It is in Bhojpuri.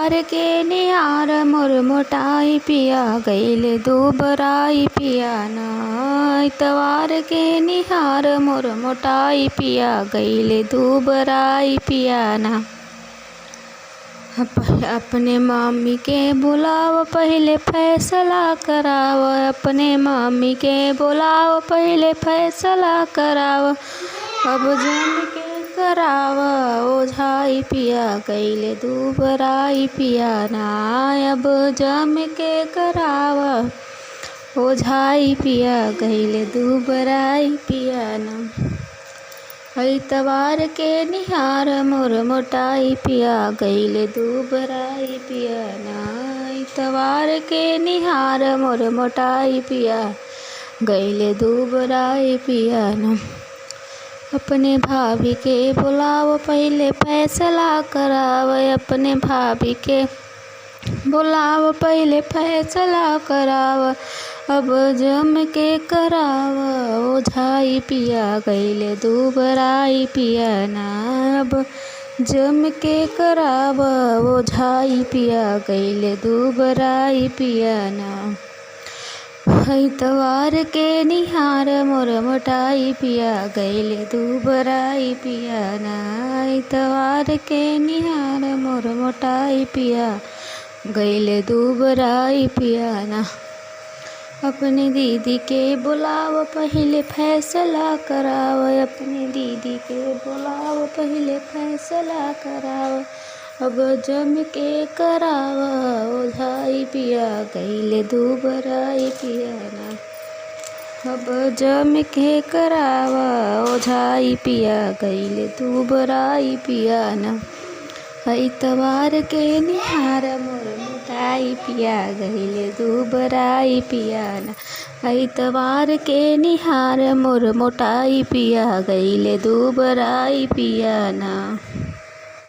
इतवार के निहार मोर मोटाई पिया गईले दुबराई पिया ना। इतवार के निहार मोर मोटाई पिया गईले दुबराई पिया ना। अपने मम्मी के बुलाव पहले फैसला कराव। अपने मम्मी के बुलाव पहले फैसला कराव। अब जम के कराव ओझाई पिया गईले दुबराई पिया ना। अब जम के कराव ओझाई पिया गईले दुबराई पिया ना। इतवार के निहार मोर मोटाई पिया गईले दुबराई पिया ना। इतवार के निहार मोर मोटाई पिया गईले दुबराई पिया ना। अपने भाभी के बुलाव पहले फैसला कराव। अपने भाभी के बुलाव पहले फैसला कराव। अब जम के कराव ओझाई पिया गईले दुबराई पिया ना। अब जम के कराव ओझाई पिया गईले दुबराई पिया ना। इतवार के निहार मोर मोटाई पिया गईले दुबराई पिया ना। इतवार के निहार मोर मोटाई पिया गईले दुबराई पिया ना। अपने दीदी के बुलाव पहले फैसला कराव। अपने दीदी के बुलाव पहले फैसला कराव। अब जम के कराव ओझाई पिया गईले दुबराई पिया ना। अब जम के कराव ओझाई पिया गईले दुबराई पिया ना। इतवार के निहार मोर मोटाई पिया गईले दुबराई पिया ना। इतवार के निहार मोर मोटाई पिया गईले दुबराई पिया ना।